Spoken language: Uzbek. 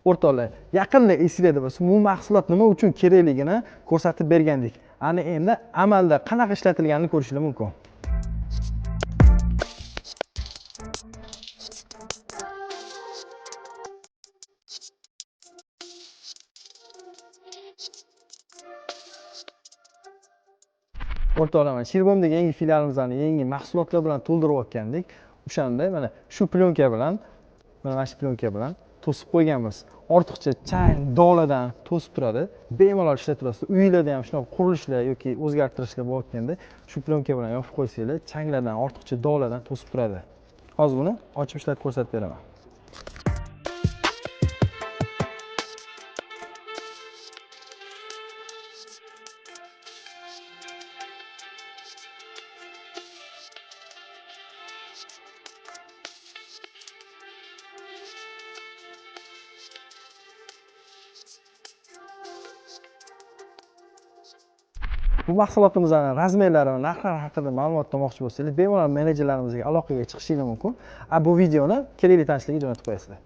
o'rtoqlar, yaqinda esingizda bo'lsa, bu mahsulot nima uchun kerakligini ko'rsatib bergandik. Ana endi amalda qanaqa ishlatilganini ko'rishingiz mumkin. O'rtoqlar, mana Shirbomdagi yangi filialimizni yangi mahsulotlar bilan to'ldirib o'tgandik. O'shanda mana shu plyonka bilan, mana shu plyonka bilan to'sib qo'yganmiz. Ortiqcha chang, doladan to'sib turadi. Bemalol ishlatib turasiz. Uyingizda ham shunaqa qurilishlar yoki o'zgartirishlar bo'layotganda shu plyonka bilan yopib qo'ysanglar, changlardan, ortiqcha doladan to'sib turadi. Hozir buni ochib ishlatib ko'rsatib beraman. Bu mahsulotimizni razmerlari va narxlari haqida ma'lumot olmoqchi bo'lsangiz, bemalol menejerlarimizga aloqaga chiqishingiz mumkin. Bu videoni kerakli tanishlarga jo'natib qo'yasizlar.